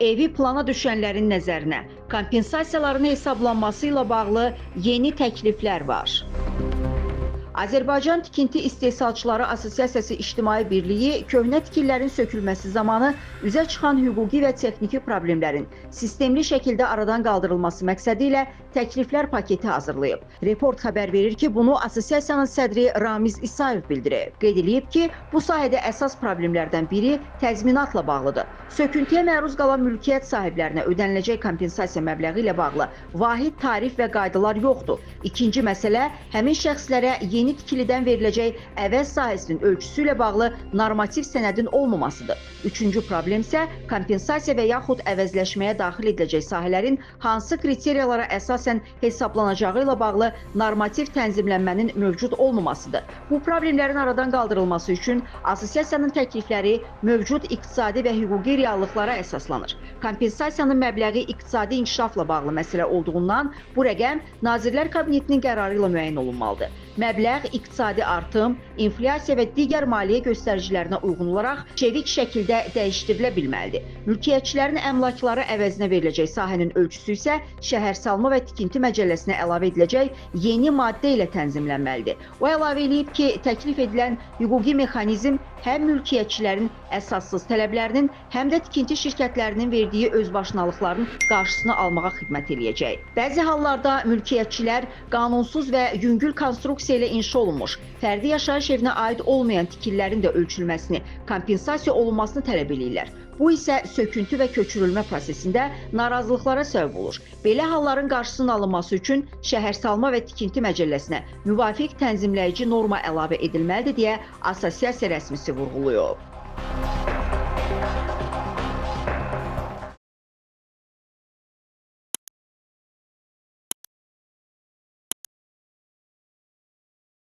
Evi plana düşənlərin nəzərinə kompensasiyaların hesablanması ilə bağlı yeni təkliflər var. Azərbaycan Tikinti İstehsalçıları Assosiasiyası İctimai Birliyi köhnə tikililərin sökülməsi zamanı üzə çıxan hüquqi və texniki problemlərin sistemli şəkildə aradan qaldırılması məqsədi ilə təkliflər paketi hazırlayıb. Report xəbər verir ki, bunu Assosiasiyanın sədri Ramiz İsayev bildirib. Qeyd edilib ki, bu sahədə əsas problemlərdən biri təzminatla bağlıdır. Söküntüyə məruz qalan mülkiyyət sahiblərinə ödəniləcək kompensasiya məbləği ilə bağlı vahid tarif və qaydalar yoxdur. İkinci məsələ, həmin şəxslərə yeni tikilidən veriləcək əvəz sahəsinin ölçüsü ilə bağlı normativ sənədin olmamasıdır. Üçüncü problem isə kompensasiya və yaxud əvəzləşməyə daxil ediləcək sahələrin hansı kriteriyalara əsasən hesablanacağı ilə bağlı normativ tənzimlənmənin mövcud olmamasıdır. Bu problemlərin aradan qaldırılması üçün Assosiasiyanın təklifləri mövcud iqtisadi və hüquqi reallıqlara əsaslanır. Kompensasiyanın məbləği iqtisadi inkişafla bağlı məsələ olduğundan bu rəqəm Nazirlər Kabinetinin qərarı ilə müəyyən olunmalıdır. Məbləğ iqtisadi artım, inflyasiya və digər maliyyə göstəricilərinə uyğun olaraq çevik şəkildə dəyişdirilə bilməlidir. Mülkiyyətçilərin əmlakları əvəzinə veriləcək sahənin ölçüsü isə Şəhərsalma və Tikinti Məcəlləsinə əlavə ediləcək yeni maddə ilə tənzimlənməlidir. O əlavə edib ki, təklif edilən hüquqi mexanizm həm mülkiyyətçilərin əsassız tələblərinin, həm də tikinti şirkətlərinin verdiyi özbaşınalıqların qarşısını almağa xidmət edəcək. Bəzi hallarda mülkiyyətçilər qanunsuz və yüngül konstruksiya ilə inşa olunmuş, fərdi yaşayış evinə aid olmayan tikililərin də ölçülməsini, kompensasiya olunmasını tələb edirlər. Bu isə söküntü və köçürülmə prosesində narazılıqlara səbəb olur. Belə halların qarşısının alınması üçün Şəhərsalma və Tikinti Məcəlləsinə müvafiq tənzimləyici norma əlavə edilməlidir deyə Assosiasiya rəsmisi vurğulayıb.